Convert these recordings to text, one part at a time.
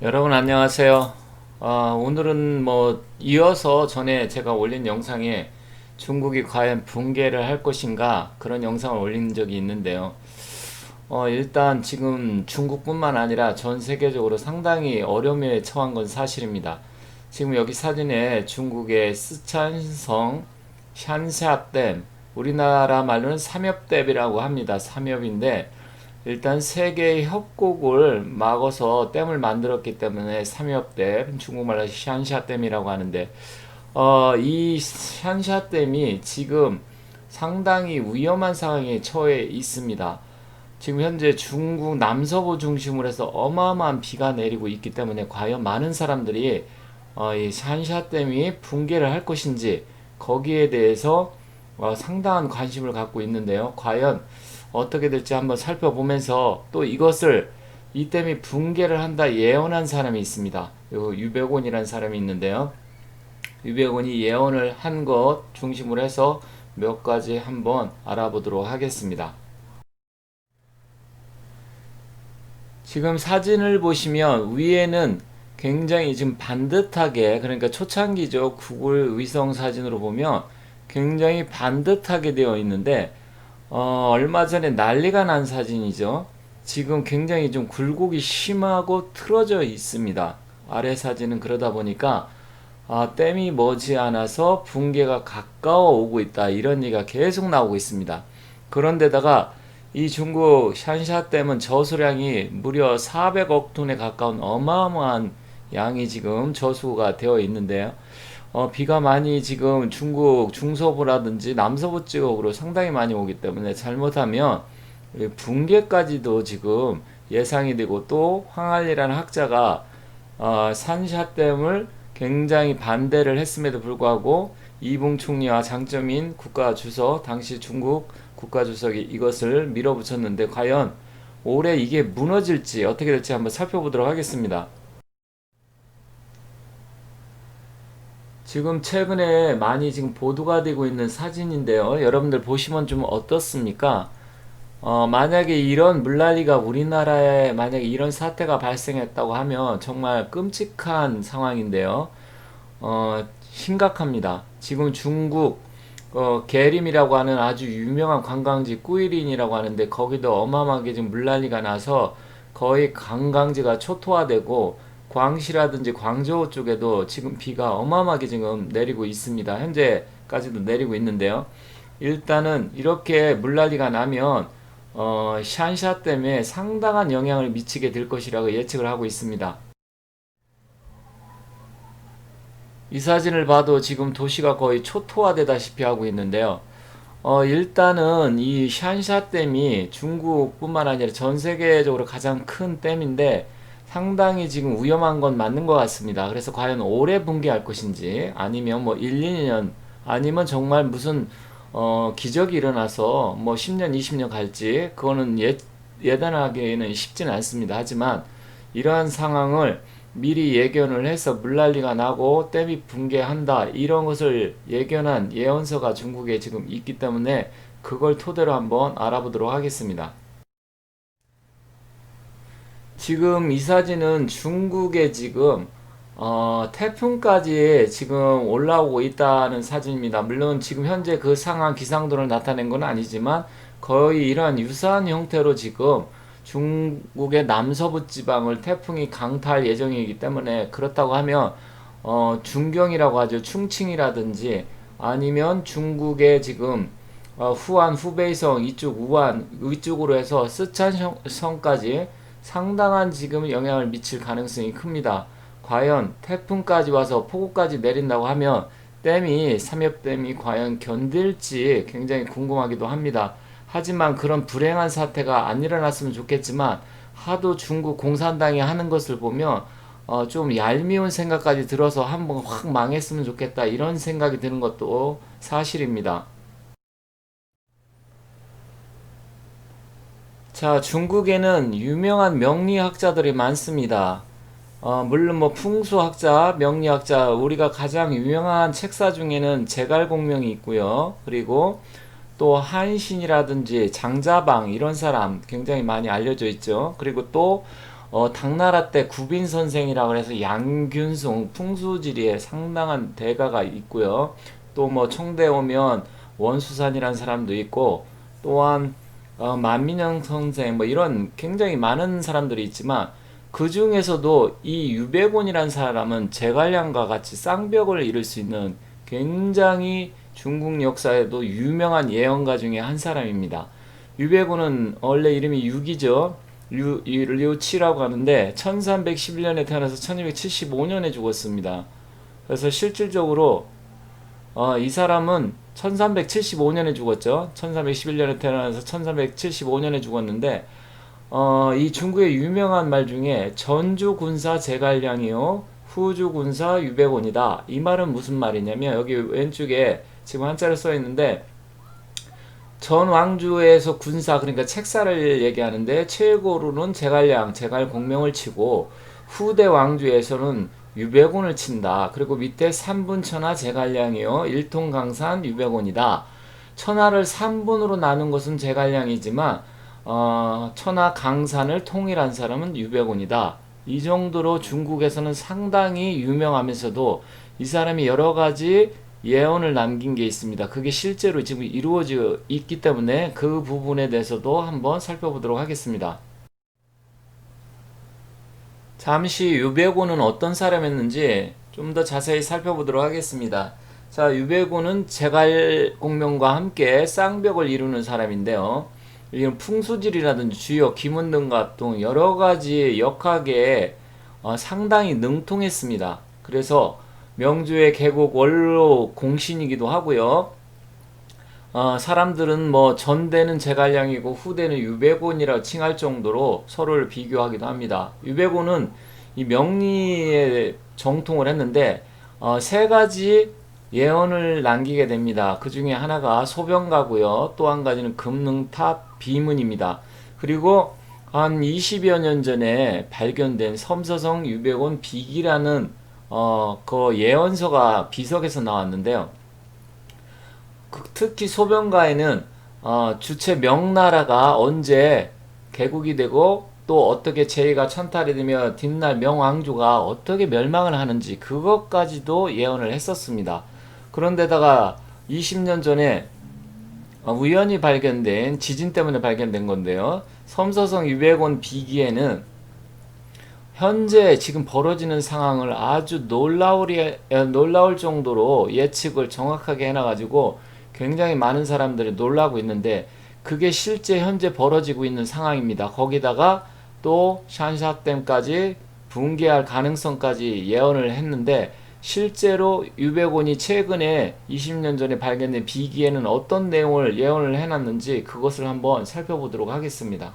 여러분 안녕하세요. 오늘은 뭐 이어서 전에 제가 올린 영상에 중국이 과연 붕괴를 할 것인가 그런 영상을 올린 적이 있는데요. 일단 지금 중국뿐만 아니라 전 세계적으로 상당히 어려움에 처한 건 사실입니다. 지금 여기 사진에 중국의 스촨성 샨샤댐, 우리나라 말로는 삼엽댐이라고 합니다. 삼엽인데 일단 세 개의 협곡을 막아서 댐을 만들었기 때문에 삼엽댐, 중국말로 샨샤댐이라고 하는데 이 샨샤댐이 지금 상당히 위험한 상황에 처해 있습니다. 지금 현재 중국 남서부 중심으로 해서 어마어마한 비가 내리고 있기 때문에 과연 많은 사람들이 이 샨샤댐이 붕괴를 할 것인지 거기에 대해서 상당한 관심을 갖고 있는데요. 과연 어떻게 될지 한번 살펴보면서 또 이것을 이 댐이 붕괴를 한다 예언한 사람이 있습니다. 유백원이라는 사람이 있는데요. 유백원이 예언을 한 것 중심으로 해서 몇 가지 한번 알아보도록 하겠습니다. 지금 사진을 보시면 위에는 굉장히 지금 반듯하게, 그러니까 초창기죠. 구글 위성 사진으로 보면 굉장히 반듯하게 되어 있는데 얼마 전에 난리가 난 사진이죠. 지금 굉장히 좀 굴곡이 심하고 틀어져 있습니다. 아래 사진은 그러다 보니까 댐이 머지않아서 붕괴가 가까워 오고 있다. 이런 얘기가 계속 나오고 있습니다. 그런데다가 이 중국 샨샤댐은 저수량이 무려 400억 톤에 가까운 어마어마한 양이 지금 저수가 되어 있는데요. 비가 많이 지금 중국 중서부라든지 남서부 지역으로 상당히 많이 오기 때문에 잘못하면 붕괴까지도 지금 예상이 되고, 또 황할리라는 학자가 산샤댐을 굉장히 반대를 했음에도 불구하고 이붕 총리와 장점인 국가주석, 당시 중국 국가주석이 이것을 밀어붙였는데 과연 올해 이게 무너질지 어떻게 될지 한번 살펴보도록 하겠습니다. 지금 최근에 많이 지금 보도가 되고 있는 사진인데요. 여러분들 보시면 좀 어떻습니까? 만약에 이런 물난리가 우리나라에 만약에 이런 사태가 발생했다고 하면 정말 끔찍한 상황인데요. 심각합니다. 지금 중국 계림이라고 하는 아주 유명한 관광지 꾸이린이라고 하는데 거기도 어마어마하게 지금 물난리가 나서 거의 관광지가 초토화되고, 광시라든지 광저우 쪽에도 지금 비가 어마어마하게 지금 내리고 있습니다. 현재까지도 내리고 있는데요. 일단은 이렇게 물난리가 나면 샨샤 때문에 상당한 영향을 미치게 될 것이라고 예측을 하고 있습니다. 이 사진을 봐도 지금 도시가 거의 초토화되다시피 하고 있는데요. 일단은 이 샨샤 댐이 중국뿐만 아니라 전 세계적으로 가장 큰 댐인데 상당히 지금 위험한 건 맞는 것 같습니다. 그래서 과연 올해 붕괴할 것인지 아니면 뭐 1, 2년 아니면 정말 무슨 기적이 일어나서 뭐 10년, 20년 갈지 그거는 예단하기에는 쉽지는 않습니다. 하지만 이러한 상황을 미리 예견을 해서 물난리가 나고 댐이 붕괴한다 이런 것을 예견한 예언서가 중국에 지금 있기 때문에 그걸 토대로 한번 알아보도록 하겠습니다. 지금 이 사진은 중국에 지금 태풍까지 지금 올라오고 있다는 사진입니다. 물론 지금 현재 그 상황 기상도를 나타낸 건 아니지만 거의 이러한 유사한 형태로 지금 중국의 남서부 지방을 태풍이 강타할 예정이기 때문에, 그렇다고 하면 중경이라고 하죠. 충칭이라든지 아니면 중국의 지금 후안, 후베이성 이쪽 우한 이쪽으로 해서 스촨성까지 상당한 지금 영향을 미칠 가능성이 큽니다. 과연 태풍까지 와서 폭우까지 내린다고 하면 댐이 삼엽댐이 과연 견딜지 굉장히 궁금하기도 합니다. 하지만 그런 불행한 사태가 안 일어났으면 좋겠지만 하도 중국 공산당이 하는 것을 보면 좀 얄미운 생각까지 들어서 한번 확 망했으면 좋겠다 이런 생각이 드는 것도 사실입니다. 자, 중국에는 유명한 명리학자들이 많습니다. 물론 뭐 풍수학자, 명리학자, 우리가 가장 유명한 책사 중에는 제갈공명이 있고요. 그리고 또 한신이라든지 장자방 이런 사람 굉장히 많이 알려져 있죠. 그리고 또 당나라 때 구빈 선생이라고 해서 양균송 풍수지리에 상당한 대가가 있고요. 또 뭐 청대 오면 원수산이라는 사람도 있고, 또한 만민영 선생 뭐 이런 굉장히 많은 사람들이 있지만, 그 중에서도 이 유배곤이라는 사람은 제갈량과 같이 쌍벽을 이룰 수 있는 굉장히 중국 역사에도 유명한 예언가 중에 한 사람입니다. 유배곤은 원래 이름이 유기죠. 류치라고 하는데 1311년에 태어나서 1275년에 죽었습니다. 그래서 실질적으로 이 사람은 1375년에 죽었죠. 1311년에 태어나서 1375년에 죽었는데, 이 중국의 유명한 말 중에 전주 군사 제갈량이요 후주 군사 유배곤이다. 이 말은 무슨 말이냐면, 여기 왼쪽에 지금 한자를 써 있는데, 전 왕주에서 군사, 그러니까 책사를 얘기하는데, 최고로는 제갈량, 제갈 공명을 치고, 후대 왕주에서는 유배곤을 친다. 그리고 밑에 삼분천하 제갈량이요 일통강산 유배곤이다. 천하를 3분으로 나눈 것은 제갈량이지만 천하 강산을 통일한 사람은 유배곤이다. 이 정도로 중국에서는 상당히 유명하면서도 이 사람이 여러 가지 예언을 남긴 게 있습니다. 그게 실제로 지금 이루어져 있기 때문에 그 부분에 대해서도 한번 살펴보도록 하겠습니다. 잠시 유배고는 어떤 사람이었는지 좀 더 자세히 살펴보도록 하겠습니다. 자, 유배고는 제갈공명과 함께 쌍벽을 이루는 사람인데요. 이런 풍수지리라든지 주요 기문등과 등 여러 가지 역학에 상당히 능통했습니다. 그래서 명주의 계곡 원로 공신이기도 하고요. 사람들은 뭐 전대는 제갈량이고 후대는 유배곤이라 칭할 정도로 서로를 비교하기도 합니다. 유배곤은 이 명리에 정통을 했는데 세 가지 예언을 남기게 됩니다. 그 중에 하나가 소변가고요. 또 한 가지는 금능탑 비문입니다. 그리고 한 20여 년 전에 발견된 섬서성 유배곤 비기라는 그 예언서가 비석에서 나왔는데요. 특히 소변가에는 주체 명나라가 언제 개국이 되고 또 어떻게 제의가 천탈이 되며 뒷날 명왕조가 어떻게 멸망을 하는지 그것까지도 예언을 했었습니다. 그런데다가 20년 전에 우연히 발견된 지진 때문에 발견된 건데요. 섬서성 유배곤 비기에는 현재 지금 벌어지는 상황을 아주 놀라울 정도로 예측을 정확하게 해놔가지고 굉장히 많은 사람들이 놀라고 있는데, 그게 실제 현재 벌어지고 있는 상황입니다. 거기다가 또 샨샤댐까지 붕괴할 가능성까지 예언을 했는데, 실제로 유배곤이 최근에 20년 전에 발견된 비기에는 어떤 내용을 예언을 해놨는지 그것을 한번 살펴보도록 하겠습니다.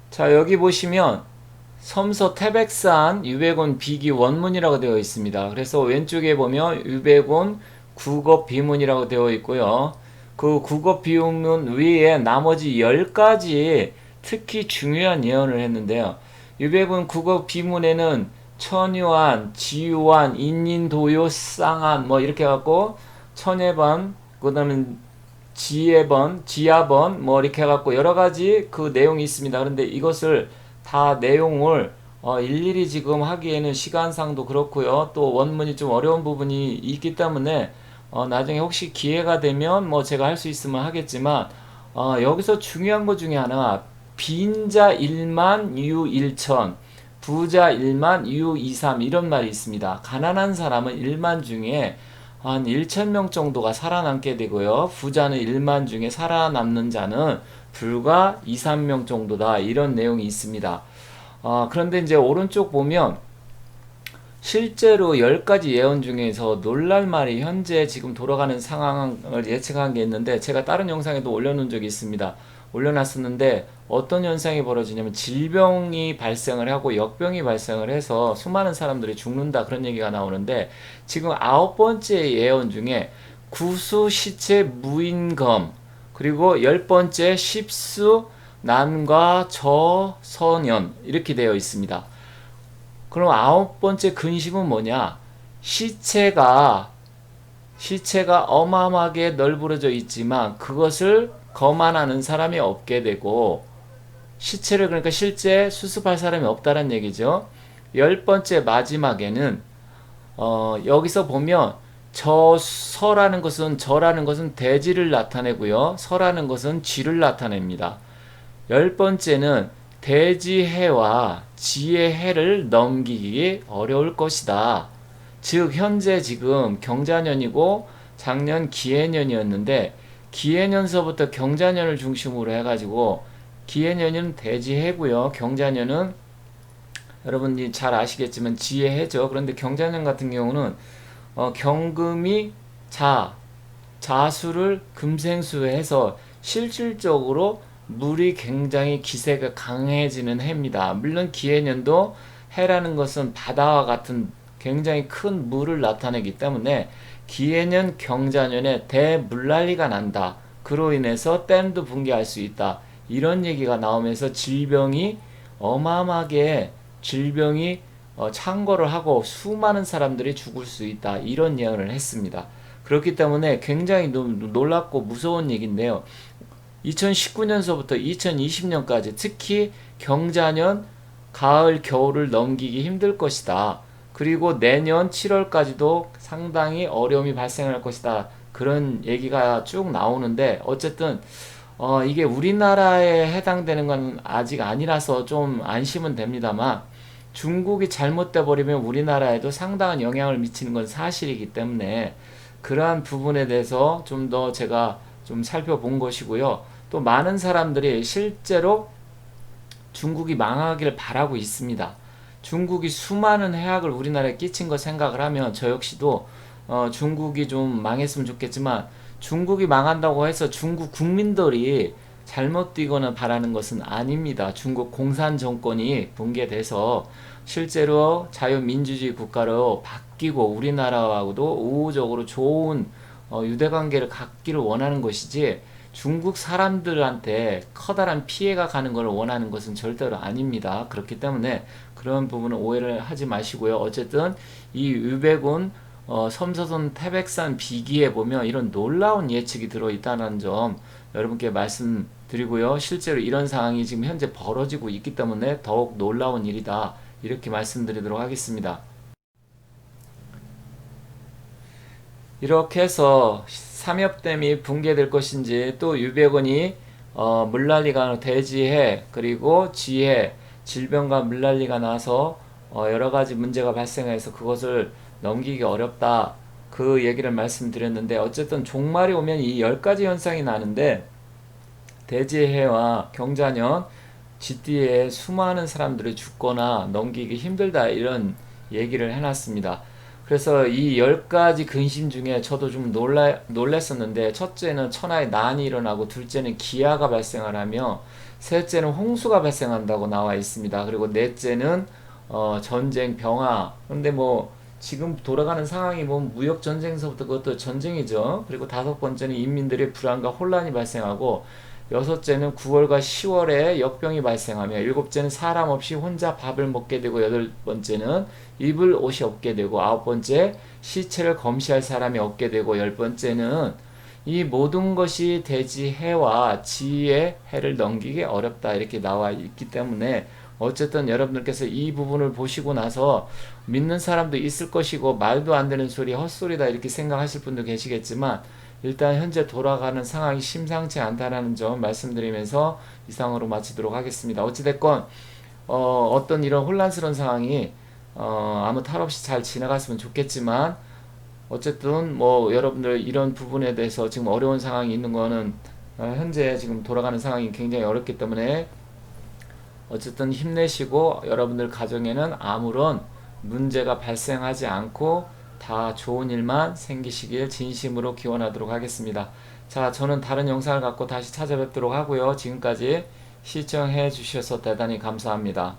자, 여기 보시면 섬서 태백산 유배곤 비기 원문이라고 되어 있습니다. 그래서 왼쪽에 보면 유배곤 국업 비문이라고 되어 있고요. 그 국업 비문 위에 나머지 10가지 특히 중요한 예언을 했는데요. 유배곤 국업 비문에는 천유안, 지유안, 인인도요, 쌍안 뭐 이렇게 해갖고 천예번, 그 다음에 지혜번, 지하번 뭐 이렇게 해갖고 여러 가지 그 내용이 있습니다. 그런데 이것을 다 내용을 일일이 지금 하기에는 시간상도 그렇고요. 또 원문이 좀 어려운 부분이 있기 때문에 나중에 혹시 기회가 되면 뭐 제가 할 수 있으면 하겠지만, 여기서 중요한 것 중에 하나, 빈자 1만 유 1천, 부자 1만 유 2삼 이런 말이 있습니다. 가난한 사람은 1만 중에 한 1,000명 정도가 살아남게 되고요. 부자는 1만 중에 살아남는 자는 불과 2, 3명 정도다. 이런 내용이 있습니다. 그런데 이제 오른쪽 보면 실제로 10가지 예언 중에서 놀랄 말이 현재 지금 돌아가는 상황을 예측한 게 있는데, 제가 다른 영상에도 올려놓은 적이 있습니다. 올려놨었는데 어떤 현상이 벌어지냐면 질병이 발생을 하고 역병이 발생을 해서 수많은 사람들이 죽는다, 그런 얘기가 나오는데, 지금 9번째 예언 중에 구수 시체 무인검, 그리고 10번째 십수 난과 저선연 이렇게 되어 있습니다. 그럼 9번째 근심은 뭐냐? 시체가 어마어마하게 널브러져 있지만 그것을 거만하는 사람이 없게 되고, 시체를 그러니까 실제 수습할 사람이 없다는 얘기죠. 열 번째 마지막에는 여기서 보면 저라는 것은 대지를 나타내고요. 서라는 것은 쥐를 나타냅니다. 열 번째는 대지해와 지의 해를 넘기기 어려울 것이다. 즉 현재 지금 경자년이고 작년 기해년이었는데, 기해년서부터 경자년을 중심으로 해가지고, 기해년은 대지해고요. 경자년은 여러분이 잘 아시겠지만 지혜해죠. 그런데 경자년 같은 경우는 경금이 자수를 금생수에 해서 실질적으로 물이 굉장히 기세가 강해지는 해입니다. 물론 기해년도 해라는 것은 바다와 같은 굉장히 큰 물을 나타내기 때문에 기해년 경자년에 대물난리가 난다. 그로 인해서 댐도 붕괴할 수 있다. 이런 얘기가 나오면서 어마어마하게 질병이 창궐을 하고 수많은 사람들이 죽을 수 있다. 이런 예언을 했습니다. 그렇기 때문에 굉장히 놀랍고 무서운 얘기인데요. 2019년서부터 2020년까지 특히 경자년 가을 겨울을 넘기기 힘들 것이다. 그리고 내년 7월까지도 상당히 어려움이 발생할 것이다. 그런 얘기가 쭉 나오는데, 어쨌든 이게 우리나라에 해당되는 건 아직 아니라서 좀 안심은 됩니다만, 중국이 잘못돼 버리면 우리나라에도 상당한 영향을 미치는 건 사실이기 때문에 그러한 부분에 대해서 좀 더 제가 좀 살펴본 것이고요. 또 많은 사람들이 실제로 중국이 망하기를 바라고 있습니다. 중국이 수많은 해악을 우리나라에 끼친 거 생각을 하면 저 역시도 중국이 좀 망했으면 좋겠지만, 중국이 망한다고 해서 중국 국민들이 잘못되거나 바라는 것은 아닙니다. 중국 공산 정권이 붕괴돼서 실제로 자유민주주의 국가로 바뀌고 우리나라하고도 우호적으로 좋은 유대관계를 갖기를 원하는 것이지, 중국 사람들한테 커다란 피해가 가는 것을 원하는 것은 절대로 아닙니다. 그렇기 때문에 그런 부분은 오해를 하지 마시고요. 어쨌든 이 유백운 섬서선 태백산 비기에 보면 이런 놀라운 예측이 들어있다는 점 여러분께 말씀드리고요. 실제로 이런 상황이 지금 현재 벌어지고 있기 때문에 더욱 놀라운 일이다. 이렇게 말씀드리도록 하겠습니다. 이렇게 해서 삼엽댐이 붕괴될 것인지, 또 유백원이 물난리가 대지해 그리고 지해 질병과 물난리가 나서 여러가지 문제가 발생해서 그것을 넘기기 어렵다, 그 얘기를 말씀드렸는데, 어쨌든 종말이 오면 이 10가지 현상이 나는데, 대지해와 경자년 GT에 수많은 사람들이 죽거나 넘기기 힘들다, 이런 얘기를 해놨습니다. 그래서 이 10가지 근심 중에 저도 좀 놀랐었는데, 첫째는 천하의 난이 일어나고, 둘째는 기아가 발생을 하며, 셋째는 홍수가 발생한다고 나와 있습니다. 그리고 넷째는 전쟁, 병화. 그런데 뭐 지금 돌아가는 상황이 뭐 무역 전쟁서부터 그것도 전쟁이죠. 그리고 다섯 번째는 인민들의 불안과 혼란이 발생하고, 여섯째는 9월과 10월에 역병이 발생하며, 일곱째는 사람 없이 혼자 밥을 먹게 되고, 여덟 번째는 입을 옷이 없게 되고, 아홉 번째 시체를 검시할 사람이 없게 되고, 열 번째는 이 모든 것이 대지해와 지의 해를 넘기기 어렵다, 이렇게 나와 있기 때문에, 어쨌든 여러분들께서 이 부분을 보시고 나서 믿는 사람도 있을 것이고, 말도 안 되는 소리, 헛소리다, 이렇게 생각하실 분도 계시겠지만, 일단 현재 돌아가는 상황이 심상치 않다라는 점 말씀드리면서 이상으로 마치도록 하겠습니다. 어찌됐건 어떤 이런 혼란스러운 상황이 아무 탈 없이 잘 지나갔으면 좋겠지만, 어쨌든 뭐 여러분들 이런 부분에 대해서 지금 어려운 상황이 있는 거는 현재 지금 돌아가는 상황이 굉장히 어렵기 때문에, 어쨌든 힘내시고 여러분들 가정에는 아무런 문제가 발생하지 않고 다 좋은 일만 생기시길 진심으로 기원하도록 하겠습니다. 자, 저는 다른 영상을 갖고 다시 찾아뵙도록 하고요. 지금까지 시청해 주셔서 대단히 감사합니다.